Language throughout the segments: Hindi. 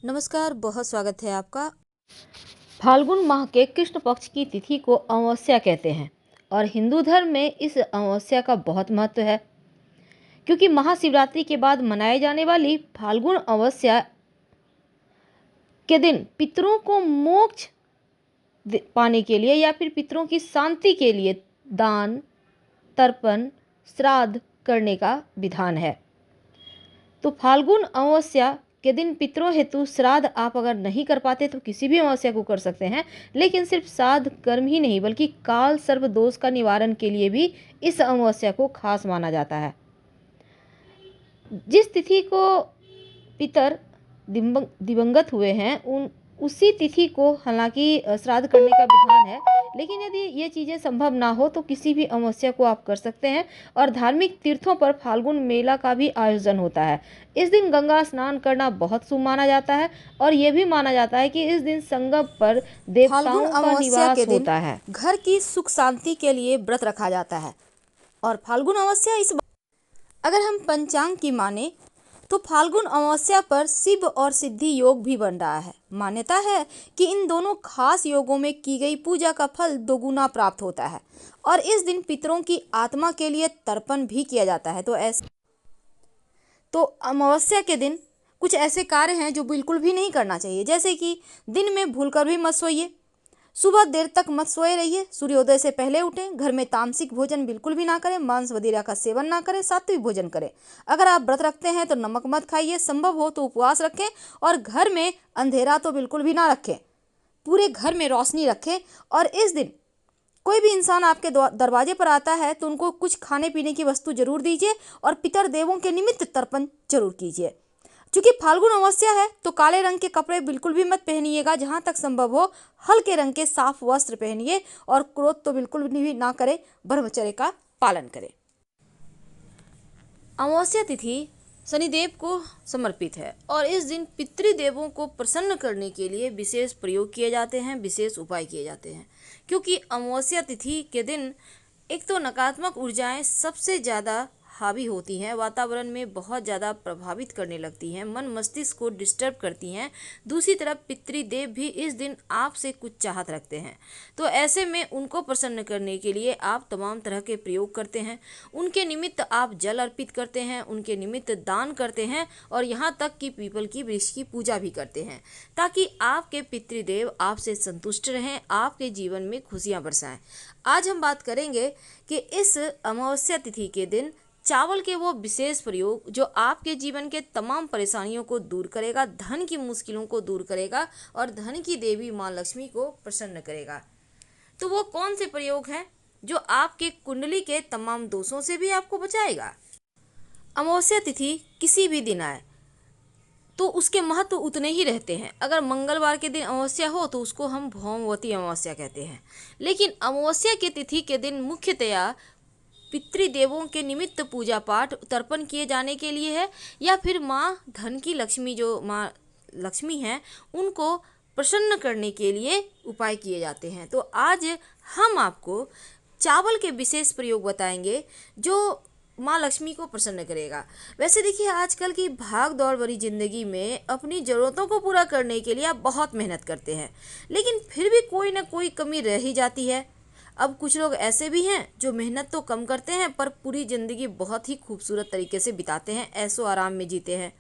नमस्कार, बहुत स्वागत है आपका। फाल्गुन माह के कृष्ण पक्ष की तिथि को अमावस्या कहते हैं और हिंदू धर्म में इस अमावस्या का बहुत महत्व है, क्योंकि महाशिवरात्रि के बाद मनाए जाने वाली फाल्गुन अमावस्या के दिन पितरों को मोक्ष पाने के लिए या फिर पितरों की शांति के लिए दान, तर्पण, श्राद्ध करने का विधान है। तो फाल्गुन अमावस्या के दिन पितरों हेतु श्राद्ध आप अगर नहीं कर पाते तो किसी भी अमावस्या को कर सकते हैं, लेकिन सिर्फ श्राद्ध कर्म ही नहीं बल्कि काल सर्प दोष का निवारण के लिए भी इस अमावस्या को खास माना जाता है। जिस तिथि को पितर दिवंगत हुए हैं उसी तिथि को हालांकि श्राद्ध करने का विधान है, लेकिन यदि ये चीज़ें संभव ना हो तो किसी भी अमावस्या को आप कर सकते हैं। और धार्मिक तीर्थों पर फाल्गुन मेला का भी आयोजन होता है। इस दिन गंगा स्नान करना बहुत शुभ माना जाता है और ये भी माना जाता है कि इस दिन संगम पर देवताओं का निवास होता है। घर की सुख शांति के लिए व्रत रखा जाता है। और फाल्गुन अमावस्या अगर हम पंचांग की माने तो फाल्गुन अमावस्या पर शिव और सिद्धि योग भी बन रहा है। मान्यता है कि इन दोनों खास योगों में की गई पूजा का फल दोगुना प्राप्त होता है और इस दिन पितरों की आत्मा के लिए तर्पण भी किया जाता है। तो अमावस्या के दिन कुछ ऐसे कार्य हैं जो बिल्कुल भी नहीं करना चाहिए, जैसे कि दिन में भूलकर भी मत सोइए, सुबह देर तक मत सोए रहिए, सूर्योदय से पहले उठें, घर में तामसिक भोजन बिल्कुल भी ना करें, मांस वगैरह का सेवन ना करें, सात्विक भोजन करें। अगर आप व्रत रखते हैं तो नमक मत खाइए, संभव हो तो उपवास रखें और घर में अंधेरा तो बिल्कुल भी ना रखें, पूरे घर में रोशनी रखें। और इस दिन कोई भी इंसान आपके दरवाजे पर आता है तो उनको कुछ खाने पीने की वस्तु जरूर दीजिए और पितर देवों के निमित्त तर्पण जरूर कीजिए। क्योंकि फाल्गुन अमावस्या है तो काले रंग के कपड़े बिल्कुल भी मत पहनिएगा, जहां तक संभव हो हल्के रंग के साफ वस्त्र पहनिए और क्रोध तो बिल्कुल भी ना करें, ब्रह्मचर्य का पालन करें। अमावस्या तिथि शनिदेव को समर्पित है और इस दिन पितृदेवों को प्रसन्न करने के लिए विशेष प्रयोग किए जाते हैं, विशेष उपाय किए जाते हैं। क्योंकि अमावस्या तिथि के दिन एक तो नकारात्मक ऊर्जाएं सबसे ज़्यादा हावी होती हैं, वातावरण में बहुत ज़्यादा प्रभावित करने लगती हैं, मन मस्तिष्क को डिस्टर्ब करती हैं। दूसरी तरफ पितृदेव भी इस दिन आपसे कुछ चाहत रखते हैं, तो ऐसे में उनको प्रसन्न करने के लिए आप तमाम तरह के प्रयोग करते हैं। उनके निमित्त आप जल अर्पित करते हैं, उनके निमित्त दान करते हैं और यहाँ तक कि पीपल की वृक्ष की पूजा भी करते हैं, ताकि आपके पितृदेव आपसे संतुष्ट रहें, आपके जीवन में खुशियाँ बरसाएं। आज हम बात करेंगे कि इस अमावस्या तिथि के दिन चावल के वो विशेष प्रयोग जो आपके जीवन के तमाम परेशानियों को दूर करेगा, धन की मुश्किलों को दूर करेगा और धन की देवी माँ लक्ष्मी को प्रसन्न करेगा। तो वो कौन से प्रयोग हैं जो आपके कुंडली के तमाम दोषों से भी आपको बचाएगा। अमावस्या तिथि किसी भी दिन आए तो उसके महत्व उतने ही रहते हैं। अगर मंगलवार के दिन अमावस्या हो तो उसको हम भौमवती अमावस्या कहते हैं, लेकिन अमावस्या की तिथि के दिन मुख्यतया पितृदेवों के निमित्त पूजा पाठ तर्पण किए जाने के लिए है, या फिर माँ धन की लक्ष्मी जो माँ लक्ष्मी हैं उनको प्रसन्न करने के लिए उपाय किए जाते हैं। तो आज हम आपको चावल के विशेष प्रयोग बताएंगे जो माँ लक्ष्मी को प्रसन्न करेगा। वैसे देखिए, आजकल की भाग दौड़ भरी जिंदगी में अपनी ज़रूरतों को पूरा करने के लिए आप बहुत मेहनत करते हैं, लेकिन फिर भी कोई ना कोई कमी रह ही जाती है। अब कुछ लोग ऐसे भी हैं जो मेहनत तो कम करते हैं पर पूरी ज़िंदगी बहुत ही खूबसूरत तरीके से बिताते हैं, ऐशो आराम में जीते हैं।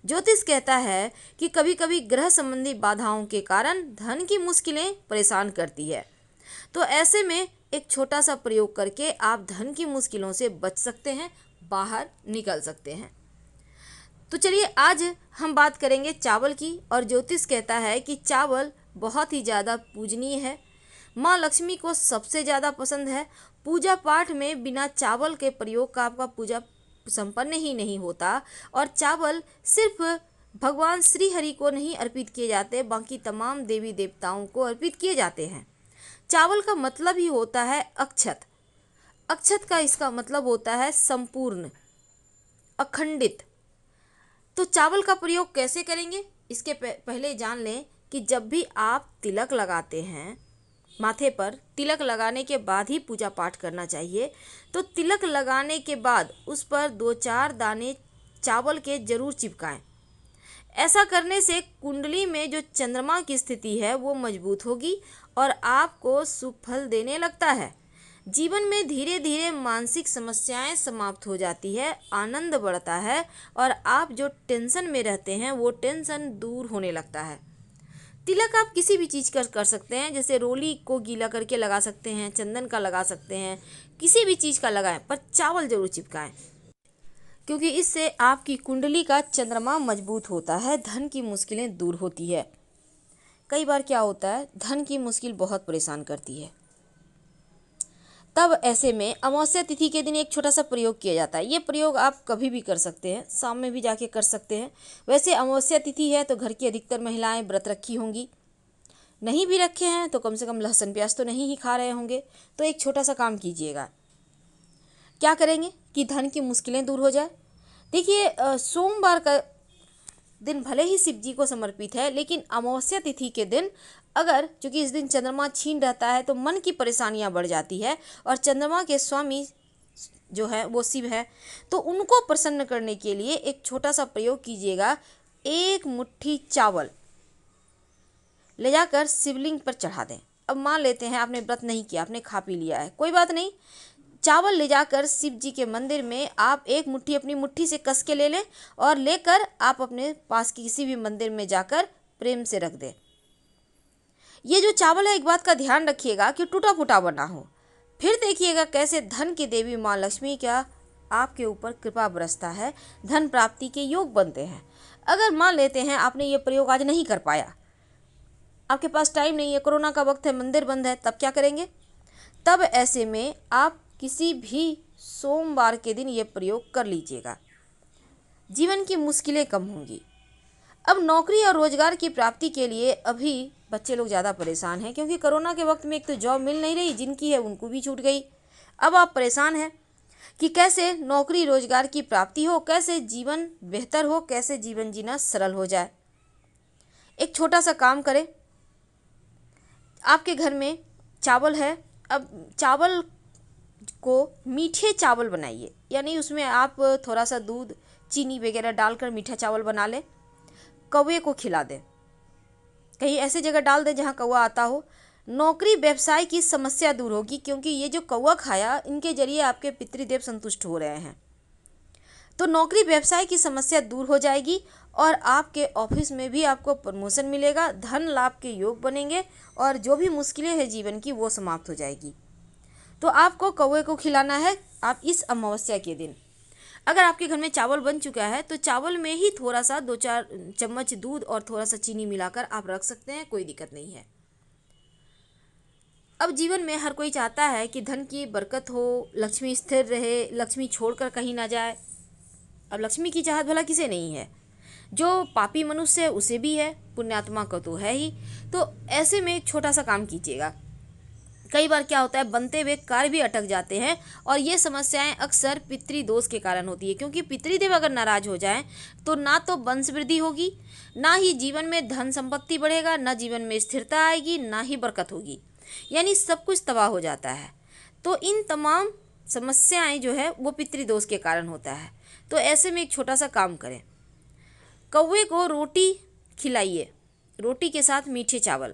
ज्योतिष कहता है कि कभी कभी ग्रह संबंधी बाधाओं के कारण धन की मुश्किलें परेशान करती है, तो ऐसे में एक छोटा सा प्रयोग करके आप धन की मुश्किलों से बच सकते हैं, बाहर निकल सकते हैं। तो चलिए आज हम बात करेंगे चावल की। और ज्योतिष कहता है कि चावल बहुत ही ज़्यादा पूजनीय है, माँ लक्ष्मी को सबसे ज़्यादा पसंद है। पूजा पाठ में बिना चावल के प्रयोग का आपका पूजा संपन्न ही नहीं होता। और चावल सिर्फ भगवान श्री हरि को नहीं अर्पित किए जाते, बाकी तमाम देवी देवताओं को अर्पित किए जाते हैं। चावल का मतलब ही होता है अक्षत। अक्षत का इसका मतलब होता है संपूर्ण, अखंडित। तो चावल का प्रयोग कैसे करेंगे इसके पहले जान लें कि जब भी आप तिलक लगाते हैं, माथे पर तिलक लगाने के बाद ही पूजा पाठ करना चाहिए। तो तिलक लगाने के बाद उस पर 2-4 दाने चावल के जरूर चिपकाएं। ऐसा करने से कुंडली में जो चंद्रमा की स्थिति है वो मजबूत होगी और आपको शुभ फल देने लगता है। जीवन में धीरे धीरे मानसिक समस्याएं समाप्त हो जाती है, आनंद बढ़ता है और आप जो टेंशन में रहते हैं वो टेंशन दूर होने लगता है। तिलक आप किसी भी चीज़ कर सकते हैं, जैसे रोली को गीला करके लगा सकते हैं, चंदन का लगा सकते हैं, किसी भी चीज़ का लगाएं, पर चावल जरूर चिपकाएं, क्योंकि इससे आपकी कुंडली का चंद्रमा मजबूत होता है, धन की मुश्किलें दूर होती है। कई बार क्या होता है, धन की मुश्किल बहुत परेशान करती है, तब ऐसे में अमावस्या तिथि के दिन एक छोटा सा प्रयोग किया जाता है। ये प्रयोग आप कभी भी कर सकते हैं, शाम में भी जाके कर सकते हैं। वैसे अमावस्या तिथि है तो घर की अधिकतर महिलाएं व्रत रखी होंगी, नहीं भी रखे हैं तो कम से कम लहसुन प्याज तो नहीं ही खा रहे होंगे। तो एक छोटा सा काम कीजिएगा, क्या करेंगे कि धन की मुश्किलें दूर हो जाए। देखिए, सोमवार का दिन भले ही शिव जी को समर्पित है, लेकिन अमावस्या तिथि के दिन अगर, चूँकि इस दिन चंद्रमा क्षीण रहता है तो मन की परेशानियां बढ़ जाती है, और चंद्रमा के स्वामी जो है वो शिव है, तो उनको प्रसन्न करने के लिए एक छोटा सा प्रयोग कीजिएगा। एक मुट्ठी चावल ले जाकर शिवलिंग पर चढ़ा दें। अब मान लेते हैं आपने व्रत नहीं किया, आपने खा पी लिया है, कोई बात नहीं, चावल ले जाकर शिव जी के मंदिर में आप एक मुट्ठी अपनी मुट्ठी से कस के ले लें और लेकर आप अपने पास की किसी भी मंदिर में जाकर प्रेम से रख दें। ये जो चावल है, एक बात का ध्यान रखिएगा कि टूटा फूटा बना हो। फिर देखिएगा कैसे धन की देवी माँ लक्ष्मी का आपके ऊपर कृपा बरसता है, धन प्राप्ति के योग बनते हैं। अगर मान लेते हैं आपने ये प्रयोग आज नहीं कर पाया, आपके पास टाइम नहीं है, कोरोना का वक्त है, मंदिर बंद है, तब क्या करेंगे? तब ऐसे में आप किसी भी सोमवार के दिन ये प्रयोग कर लीजिएगा, जीवन की मुश्किलें कम होंगी। अब नौकरी और रोजगार की प्राप्ति के लिए अभी बच्चे लोग ज़्यादा परेशान हैं, क्योंकि कोरोना के वक्त में एक तो जॉब मिल नहीं रही, जिनकी है उनको भी छूट गई। अब आप परेशान हैं कि कैसे नौकरी रोजगार की प्राप्ति हो, कैसे जीवन बेहतर हो, कैसे जीवन जीना सरल हो जाए। एक छोटा सा काम करें, आपके घर में चावल है, अब चावल को मीठे चावल बनाइए, यानी उसमें आप थोड़ा सा दूध चीनी वगैरह डालकर मीठा चावल बना लें, कौवे को खिला दें, कहीं ऐसी जगह डाल दें जहां कौवा आता हो। नौकरी व्यवसाय की समस्या दूर होगी, क्योंकि ये जो कौवा खाया, इनके जरिए आपके पितृदेव संतुष्ट हो रहे हैं, तो नौकरी व्यवसाय की समस्या दूर हो जाएगी और आपके ऑफिस में भी आपको प्रमोशन मिलेगा, धन लाभ के योग बनेंगे और जो भी मुश्किलें हैं जीवन की वो समाप्त हो जाएगी। तो आपको कौवे को खिलाना है आप इस अमावस्या के दिन। अगर आपके घर में चावल बन चुका है तो चावल में ही थोड़ा सा 2-4 चम्मच दूध और थोड़ा सा चीनी मिलाकर आप रख सकते हैं, कोई दिक्कत नहीं है। अब जीवन में हर कोई चाहता है कि धन की बरकत हो, लक्ष्मी स्थिर रहे, लक्ष्मी छोड़कर कहीं ना जाए। अब लक्ष्मी की चाहत भला किसे नहीं है, जो पापी मनुष्य है उसे भी है, पुण्यात्मा को तो है ही। तो ऐसे में एक छोटा सा काम कीजिएगा। कई बार क्या होता है, बनते हुए कार्य भी अटक जाते हैं और ये समस्याएं अक्सर पितृदोष के कारण होती है, क्योंकि पितृदेव अगर नाराज हो जाएं तो ना तो वंश वृद्धि होगी, ना ही जीवन में धन संपत्ति बढ़ेगा, ना जीवन में स्थिरता आएगी, ना ही बरकत होगी, यानी सब कुछ तबाह हो जाता है। तो इन तमाम समस्याएं जो है वो पितृदोष के कारण होता है। तो ऐसे में एक छोटा सा काम करें, कौवे को रोटी खिलाइए, रोटी के साथ मीठे चावल।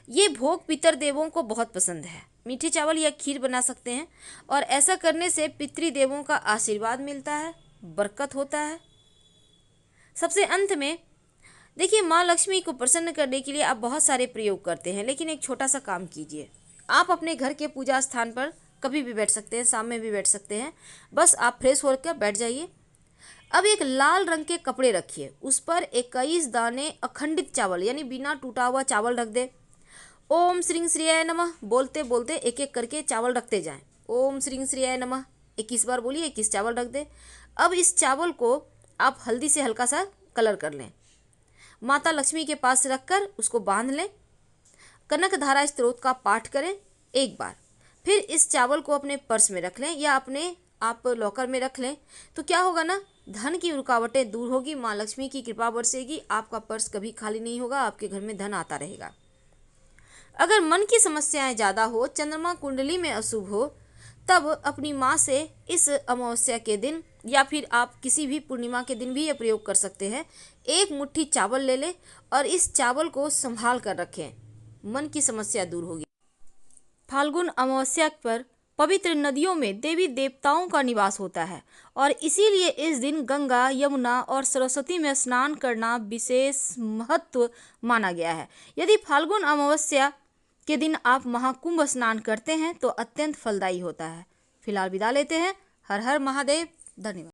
ये भोग पितर देवों को बहुत पसंद है, मीठे चावल या खीर बना सकते हैं, और ऐसा करने से पितृदेवों का आशीर्वाद मिलता है, बरकत होता है। सबसे अंत में देखिए, माँ लक्ष्मी को प्रसन्न करने के लिए आप बहुत सारे प्रयोग करते हैं, लेकिन एक छोटा सा काम कीजिए। आप अपने घर के पूजा स्थान पर कभी भी बैठ सकते हैं, शाम में भी बैठ सकते हैं, बस आप फ्रेश होकर बैठ जाइए। अब एक लाल रंग के कपड़े रखिए, उस पर 21 दाने अखंडित चावल यानी बिना टूटा हुआ चावल रख दे। ओम श्रीं श्रीयाय नमः बोलते बोलते एक एक करके चावल रखते जाएं। ओम श्रीं श्रीयाय नमः 21 बार बोलिए, 21 चावल रख दे। अब इस चावल को आप हल्दी से हल्का सा कलर कर लें, माता लक्ष्मी के पास रखकर उसको बांध लें, कनक धारा स्तोत्र का पाठ करें एक बार, फिर इस चावल को अपने पर्स में रख लें या अपने आप लॉकर में रख लें। तो क्या होगा ना, धन की रुकावटें दूर होगी, माँ लक्ष्मी की कृपा बरसेगी, आपका पर्स कभी खाली नहीं होगा, आपके घर में धन आता रहेगा। अगर मन की समस्याएं ज़्यादा हो, चंद्रमा कुंडली में अशुभ हो, तब अपनी माँ से इस अमावस्या के दिन या फिर आप किसी भी पूर्णिमा के दिन भी ये प्रयोग कर सकते हैं। एक मुट्ठी चावल ले लें और इस चावल को संभाल कर रखें, मन की समस्या दूर होगी। फाल्गुन अमावस्या पर पवित्र नदियों में देवी देवताओं का निवास होता है और इसीलिए इस दिन गंगा, यमुना और सरस्वती में स्नान करना विशेष महत्व माना गया है। यदि फाल्गुन अमावस्या के दिन आप महाकुंभ स्नान करते हैं तो अत्यंत फलदायी होता है। फिलहाल विदा लेते हैं। हर हर महादेव। धन्यवाद।